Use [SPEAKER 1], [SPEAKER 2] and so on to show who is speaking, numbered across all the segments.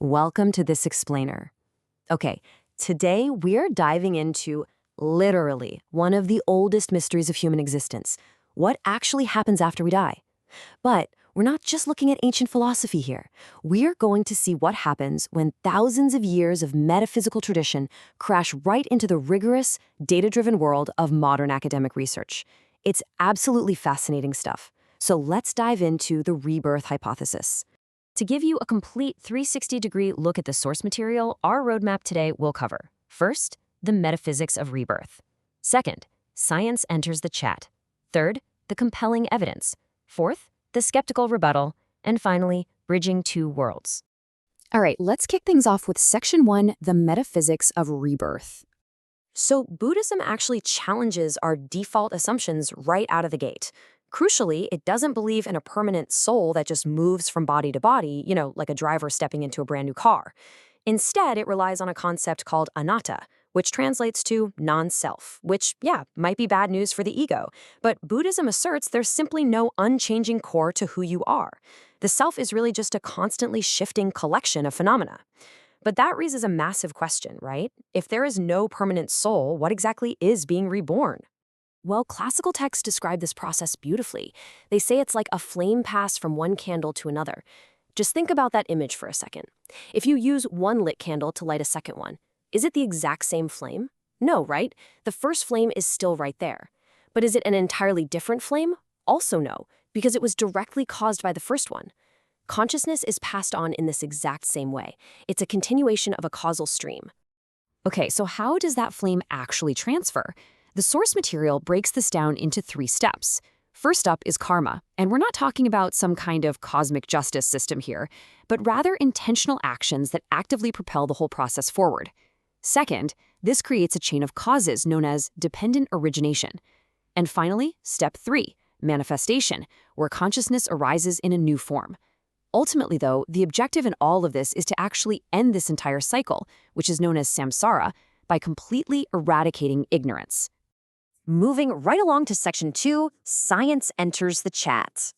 [SPEAKER 1] Welcome to this explainer. Okay, today we're diving into literally one of the oldest mysteries of human existence. What actually happens after we die? But we're not just looking at ancient philosophy here. We're going to see what happens when thousands of years of metaphysical tradition crash right into the rigorous, data-driven world of modern academic research. It's absolutely fascinating stuff. So let's dive into the rebirth hypothesis. To give you a complete 360-degree look at the source material, our roadmap today will cover, first, the metaphysics of rebirth. Second, science enters the chat. Third, the compelling evidence. Fourth, the skeptical rebuttal. And finally, bridging two worlds.
[SPEAKER 2] All right, let's kick things off with Section 1, the metaphysics of rebirth.
[SPEAKER 1] So Buddhism actually challenges our default assumptions right out of the gate. Crucially, it doesn't believe in a permanent soul that just moves from body to body, like a driver stepping into a brand new car. Instead, it relies on a concept called anatta, which translates to non-self, which, might be bad news for the ego. But Buddhism asserts there's simply no unchanging core to who you are. The self is really just a constantly shifting collection of phenomena. But that raises a massive question, right? If there is no permanent soul, what exactly is being reborn?
[SPEAKER 2] Well, classical texts describe this process beautifully. They say it's like a flame pass from one candle to another. Just think about that image for a second. If you use one lit candle to light a second one, is it the exact same flame? No, right? The first flame is still right there. But is it an entirely different flame? Also no, because it was directly caused by the first one. Consciousness is passed on in this exact same way. It's a continuation of a causal stream. Okay, so how does that flame actually transfer? The source material breaks this down into 3 steps. First up is karma, and we're not talking about some kind of cosmic justice system here, but rather intentional actions that actively propel the whole process forward. Second, this creates a chain of causes known as dependent origination. And finally, step 3, manifestation, where consciousness arises in a new form. Ultimately, though, the objective in all of this is to actually end this entire cycle, which is known as samsara, by completely eradicating ignorance.
[SPEAKER 1] Moving right along to Section 2, science enters the chat.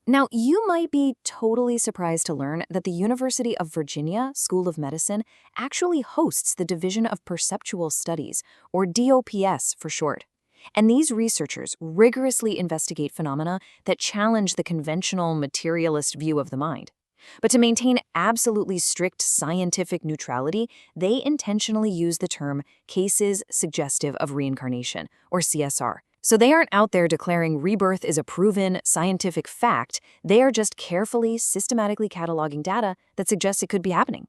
[SPEAKER 2] Now, you might be totally surprised to learn that the University of Virginia School of Medicine actually hosts the Division of Perceptual Studies, or DOPS for short. And these researchers rigorously investigate phenomena that challenge the conventional materialist view of the mind. But to maintain absolutely strict scientific neutrality, they intentionally use the term cases suggestive of reincarnation, or CSR. So they aren't out there declaring rebirth is a proven scientific fact. They are just carefully, systematically cataloging data that suggests it could be happening.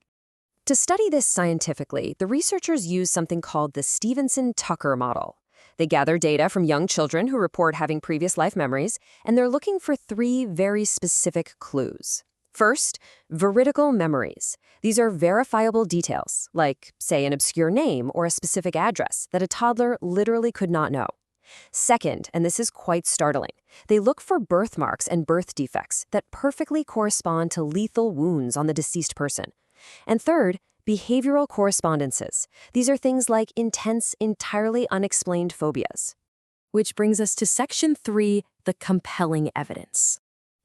[SPEAKER 1] To study this scientifically, the researchers use something called the Stevenson-Tucker model. They gather data from young children who report having previous life memories, and they're looking for 3 very specific clues. First, veridical memories. These are verifiable details, like, say, an obscure name or a specific address that a toddler literally could not know. Second, and this is quite startling, they look for birthmarks and birth defects that perfectly correspond to lethal wounds on the deceased person. And third, behavioral correspondences. These are things like intense, entirely unexplained phobias. Which brings us to Section 3, the compelling evidence.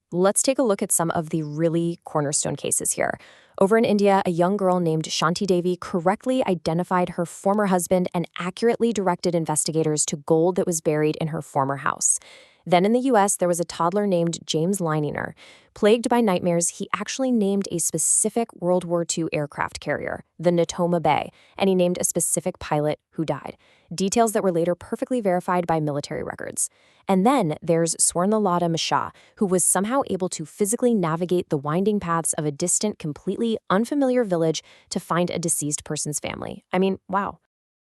[SPEAKER 2] Let's take a look at some of the really cornerstone cases here. Over in India, a young girl named Shanti Devi correctly identified her former husband and accurately directed investigators to gold that was buried in her former house. Then in the US, there was a toddler named James Leininger. Plagued by nightmares, he actually named a specific World War II aircraft carrier, the Natoma Bay, and he named a specific pilot who died. Details that were later perfectly verified by military records. And then there's Swarnalata Misha, who was somehow able to physically navigate the winding paths of a distant, completely unfamiliar village to find a deceased person's family. I mean, wow.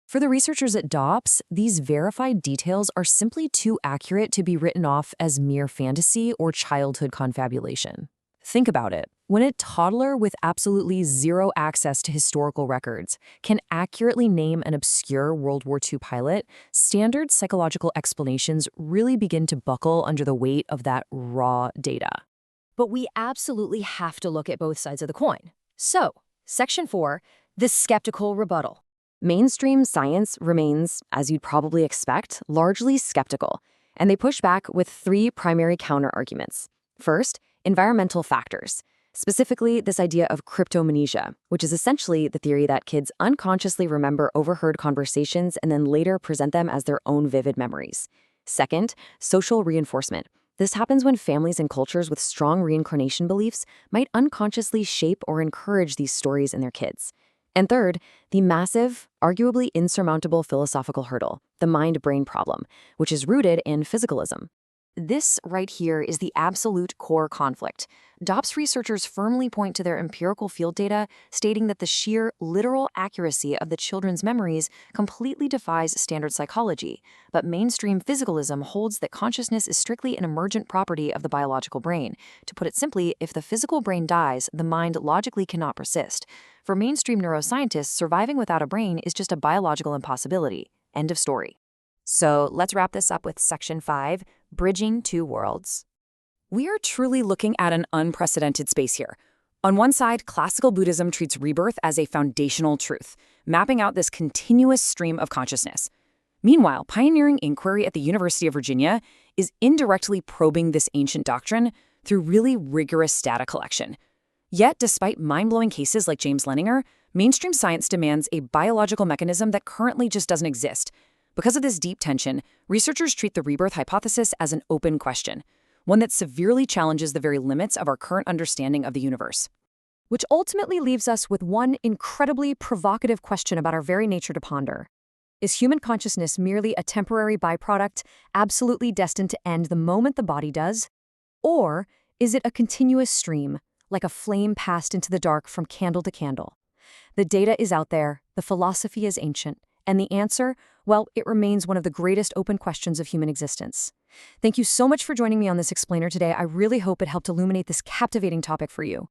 [SPEAKER 1] For the researchers at DOPS, these verified details are simply too accurate to be written off as mere fantasy or childhood confabulation. Think about it. When a toddler with absolutely zero access to historical records can accurately name an obscure World War II pilot, standard psychological explanations really begin to buckle under the weight of that raw data. But we absolutely have to look at both sides of the coin. So, Section 4, the skeptical rebuttal. Mainstream science remains, as you'd probably expect, largely skeptical, and they push back with 3 primary counterarguments. First, environmental factors. Specifically, this idea of cryptomnesia, which is essentially the theory that kids unconsciously remember overheard conversations and then later present them as their own vivid memories. Second, social reinforcement. This happens when families and cultures with strong reincarnation beliefs might unconsciously shape or encourage these stories in their kids. And third, the massive, arguably insurmountable philosophical hurdle, the mind-brain problem, which is rooted in physicalism. This right here is the absolute core conflict. DOPS researchers firmly point to their empirical field data, stating that the sheer, literal accuracy of the children's memories completely defies standard psychology. But mainstream physicalism holds that consciousness is strictly an emergent property of the biological brain. To put it simply, if the physical brain dies, the mind logically cannot persist. For mainstream neuroscientists, surviving without a brain is just a biological impossibility. End of story.
[SPEAKER 2] So let's wrap this up with Section 5, Bridging Two Worlds. We are truly looking at an unprecedented space here. On one side, classical Buddhism treats rebirth as a foundational truth, mapping out this continuous stream of consciousness. Meanwhile, pioneering inquiry at the University of Virginia is indirectly probing this ancient doctrine through really rigorous data collection. Yet, despite mind-blowing cases like James Leninger, mainstream science demands a biological mechanism that currently just doesn't exist. Because of this deep tension, researchers treat the rebirth hypothesis as an open question, one that severely challenges the very limits of our current understanding of the universe.
[SPEAKER 1] Which ultimately leaves us with one incredibly provocative question about our very nature to ponder. Is human consciousness merely a temporary byproduct, absolutely destined to end the moment the body does? Or is it a continuous stream, like a flame passed into the dark from candle to candle? The data is out there, the philosophy is ancient, and the answer, well, it remains one of the greatest open questions of human existence. Thank you so much for joining me on this explainer today. I really hope it helped illuminate this captivating topic for you.